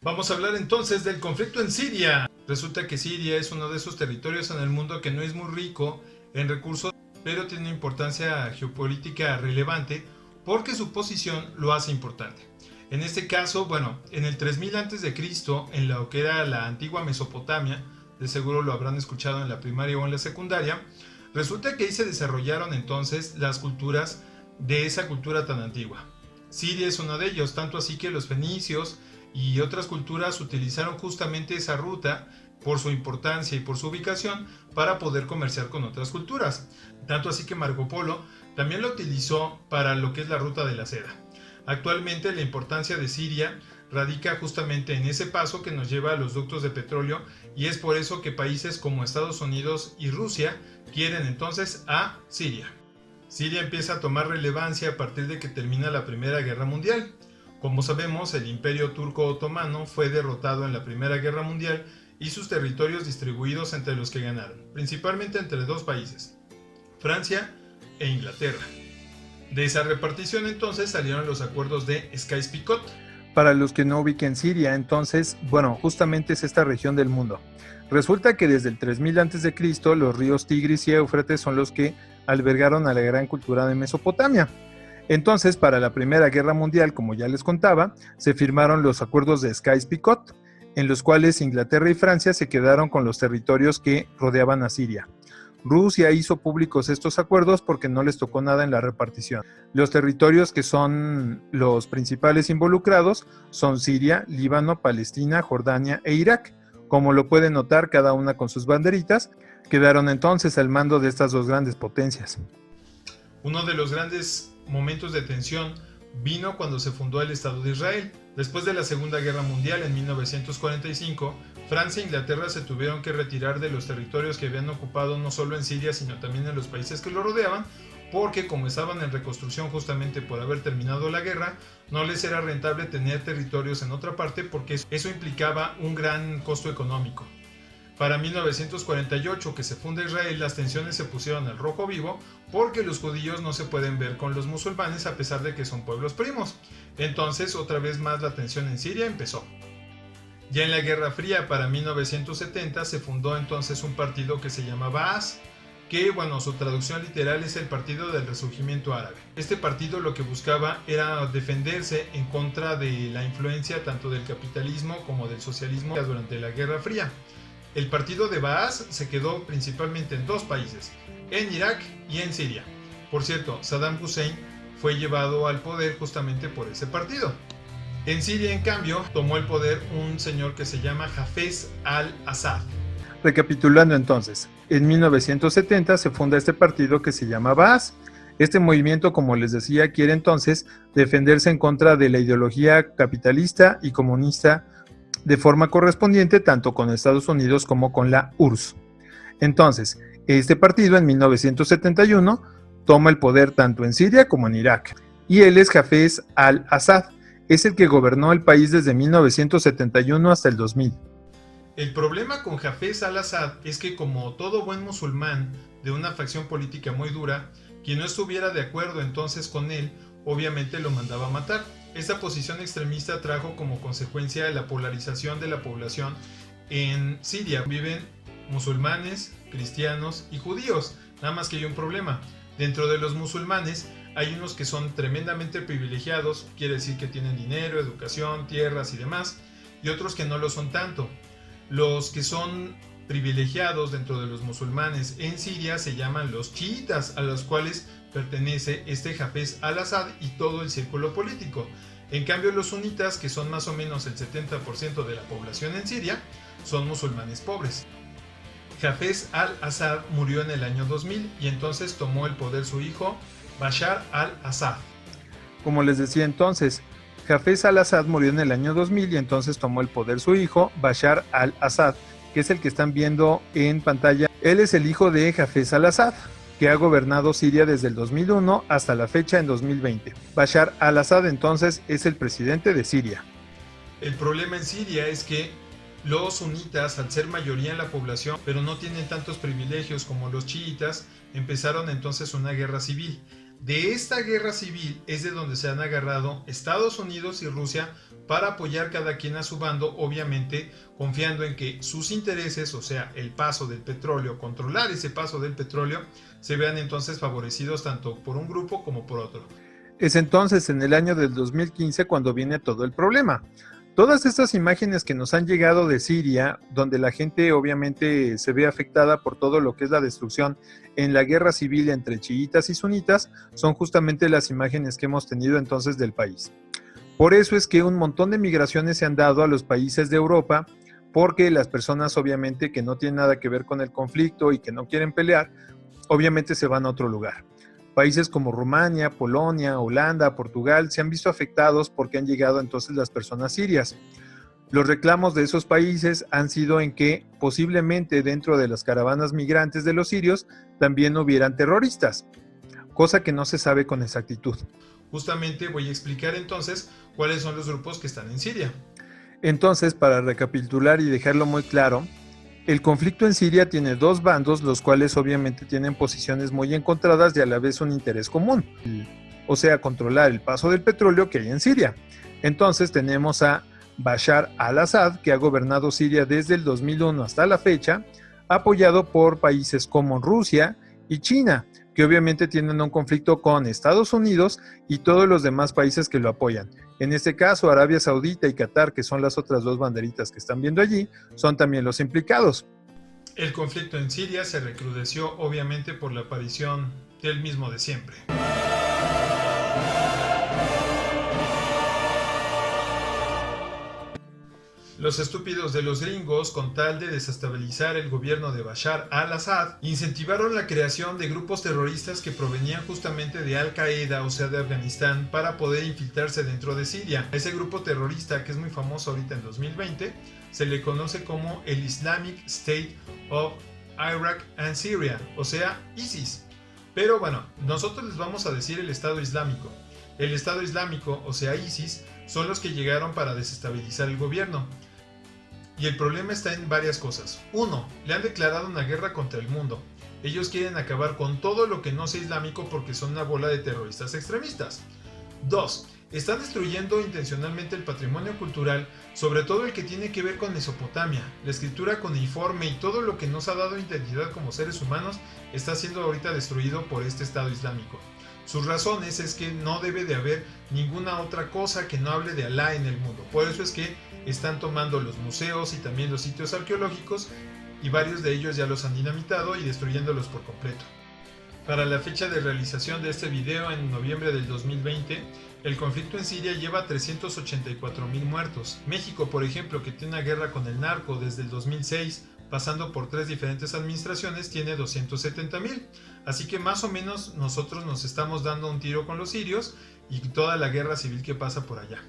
Vamos a hablar entonces del conflicto en Siria. Resulta que Siria es uno de esos territorios en el mundo que no es muy rico en recursos, pero tiene una importancia geopolítica relevante porque su posición lo hace importante. En este caso, en el 3000 a.C., en lo que era la antigua Mesopotamia, de seguro lo habrán escuchado en la primaria o en la secundaria, resulta que ahí se desarrollaron entonces las culturas de esa cultura tan antigua. Siria es uno de ellos, tanto así que los fenicios y otras culturas utilizaron justamente esa ruta por su importancia y por su ubicación para poder comerciar con otras culturas. Tanto así que Marco Polo también lo utilizó para lo que es la ruta de la seda. Actualmente la importancia de Siria radica justamente en ese paso que nos lleva a los ductos de petróleo, y es por eso que países como Estados Unidos y Rusia quieren entonces a Siria. Siria empieza a tomar relevancia a partir de que termina la Primera Guerra Mundial. Como sabemos, el Imperio Turco Otomano fue derrotado en la Primera Guerra Mundial y sus territorios distribuidos entre los que ganaron, principalmente entre dos países, Francia e Inglaterra. De esa repartición entonces salieron los acuerdos de Sykes-Picot. Para los que no ubiquen Siria, entonces, justamente es esta región del mundo. Resulta que desde el 3000 a.C. los ríos Tigris y Éufrates son los que albergaron a la gran cultura de Mesopotamia. Entonces, para la Primera Guerra Mundial, como ya les contaba, se firmaron los acuerdos de Sykes-Picot, en los cuales Inglaterra y Francia se quedaron con los territorios que rodeaban a Siria. Rusia hizo públicos estos acuerdos porque no les tocó nada en la repartición. Los territorios que son los principales involucrados son Siria, Líbano, Palestina, Jordania e Irak. Como lo pueden notar, cada una con sus banderitas, quedaron entonces al mando de estas dos grandes potencias. Uno de los grandes momentos de tensión vino cuando se fundó el Estado de Israel. Después de la Segunda Guerra Mundial, en 1945, Francia e Inglaterra se tuvieron que retirar de los territorios que habían ocupado no solo en Siria, sino también en los países que lo rodeaban, porque como estaban en reconstrucción justamente por haber terminado la guerra, no les era rentable tener territorios en otra parte porque eso implicaba un gran costo económico. Para 1948, que se funda Israel, las tensiones se pusieron al rojo vivo porque los judíos no se pueden ver con los musulmanes a pesar de que son pueblos primos. Entonces, otra vez más la tensión en Siria empezó. Ya en la Guerra Fría, para 1970, se fundó entonces un partido que se llama Baas, que su traducción literal es el Partido del Resurgimiento Árabe. Este partido lo que buscaba era defenderse en contra de la influencia tanto del capitalismo como del socialismo durante la Guerra Fría. El partido de Baas se quedó principalmente en dos países, en Irak y en Siria. Por cierto, Saddam Hussein fue llevado al poder justamente por ese partido. En Siria, en cambio, tomó el poder un señor que se llama Hafez al-Assad. Recapitulando entonces, en 1970 se funda este partido que se llama Baas. Este movimiento, como les decía, quiere entonces defenderse en contra de la ideología capitalista y comunista de forma correspondiente tanto con Estados Unidos como con la URSS. Entonces, este partido en 1971 toma el poder tanto en Siria como en Irak, y él es Hafez al-Assad, es el que gobernó el país desde 1971 hasta el 2000. El problema con Hafez al-Assad es que, como todo buen musulmán de una facción política muy dura, quien no estuviera de acuerdo entonces con él, obviamente lo mandaba a matar. Esta posición extremista trajo como consecuencia la polarización de la población en Siria. Viven musulmanes, cristianos y judíos. Nada más que hay un problema. Dentro de los musulmanes hay unos que son tremendamente privilegiados, quiere decir que tienen dinero, educación, tierras y demás, y otros que no lo son tanto. Los que son privilegiados dentro de los musulmanes en Siria se llaman los chiitas, a los cuales pertenece este Hafez al-Assad y todo el círculo político. En cambio, los sunitas, que son más o menos el 70% de la población en Siria, son musulmanes pobres. Hafez al-Assad murió en el año 2000 y entonces tomó el poder su hijo, Bashar al-Assad. Como les decía entonces, Hafez al-Assad murió en el año 2000 y entonces tomó el poder su hijo, Bashar al-Assad, que es el que están viendo en pantalla. Él es el hijo de Hafez al-Assad, que ha gobernado Siria desde el 2001 hasta la fecha en 2020. Bashar al-Assad entonces es el presidente de Siria. El problema en Siria es que los sunitas, al ser mayoría en la población, pero no tienen tantos privilegios como los chiitas, empezaron entonces una guerra civil. De esta guerra civil es de donde se han agarrado Estados Unidos y Rusia para apoyar cada quien a su bando, obviamente confiando en que sus intereses, o sea, el paso del petróleo, controlar ese paso del petróleo, se vean entonces favorecidos tanto por un grupo como por otro. Es entonces en el año del 2015 cuando viene todo el problema. Todas estas imágenes que nos han llegado de Siria, donde la gente obviamente se ve afectada por todo lo que es la destrucción en la guerra civil entre chiitas y sunitas, son justamente las imágenes que hemos tenido entonces del país. Por eso es que un montón de migraciones se han dado a los países de Europa, porque las personas obviamente que no tienen nada que ver con el conflicto y que no quieren pelear, obviamente se van a otro lugar. Países como Rumania, Polonia, Holanda, Portugal se han visto afectados porque han llegado entonces las personas sirias. Los reclamos de esos países han sido en que posiblemente dentro de las caravanas migrantes de los sirios también hubieran terroristas, cosa que no se sabe con exactitud. Justamente voy a explicar entonces cuáles son los grupos que están en Siria. Entonces, para recapitular y dejarlo muy claro, el conflicto en Siria tiene dos bandos, los cuales obviamente tienen posiciones muy encontradas y a la vez un interés común, o sea, controlar el paso del petróleo que hay en Siria. Entonces tenemos a Bashar al-Assad, que ha gobernado Siria desde el 2001 hasta la fecha, apoyado por países como Rusia y China, que obviamente tienen un conflicto con Estados Unidos y todos los demás países que lo apoyan. En este caso, Arabia Saudita y Qatar, que son las otras dos banderitas que están viendo allí, son también los implicados. El conflicto en Siria se recrudeció obviamente por la aparición del mismo de siempre. Los estúpidos de los gringos, con tal de desestabilizar el gobierno de Bashar al-Assad, incentivaron la creación de grupos terroristas que provenían justamente de Al-Qaeda, o sea de Afganistán, para poder infiltrarse dentro de Siria. A ese grupo terrorista, que es muy famoso ahorita en 2020, se le conoce como el Islamic State of Iraq and Syria, o sea, ISIS. Pero bueno, nosotros les vamos a decir el Estado Islámico. El Estado Islámico, o sea ISIS, son los que llegaron para desestabilizar el gobierno. Y el problema está en varias cosas. 1. Le han declarado una guerra contra el mundo. Ellos quieren acabar con todo lo que no sea islámico porque son una bola de terroristas extremistas. 2. Están destruyendo intencionalmente el patrimonio cultural, sobre todo el que tiene que ver con Mesopotamia. La escritura cuneiforme y todo lo que nos ha dado identidad como seres humanos está siendo ahorita destruido por este Estado Islámico. Sus razones es que no debe de haber ninguna otra cosa que no hable de Alá en el mundo. Por eso es que están tomando los museos y también los sitios arqueológicos y varios de ellos ya los han dinamitado y destruyéndolos por completo. Para la fecha de realización de este video en noviembre del 2020, el conflicto en Siria lleva 384,000 muertos. México, por ejemplo, que tiene una guerra con el narco desde el 2006, pasando por 3 diferentes administraciones, tiene 270,000. Así que más o menos nosotros nos estamos dando un tiro con los sirios y toda la guerra civil que pasa por allá.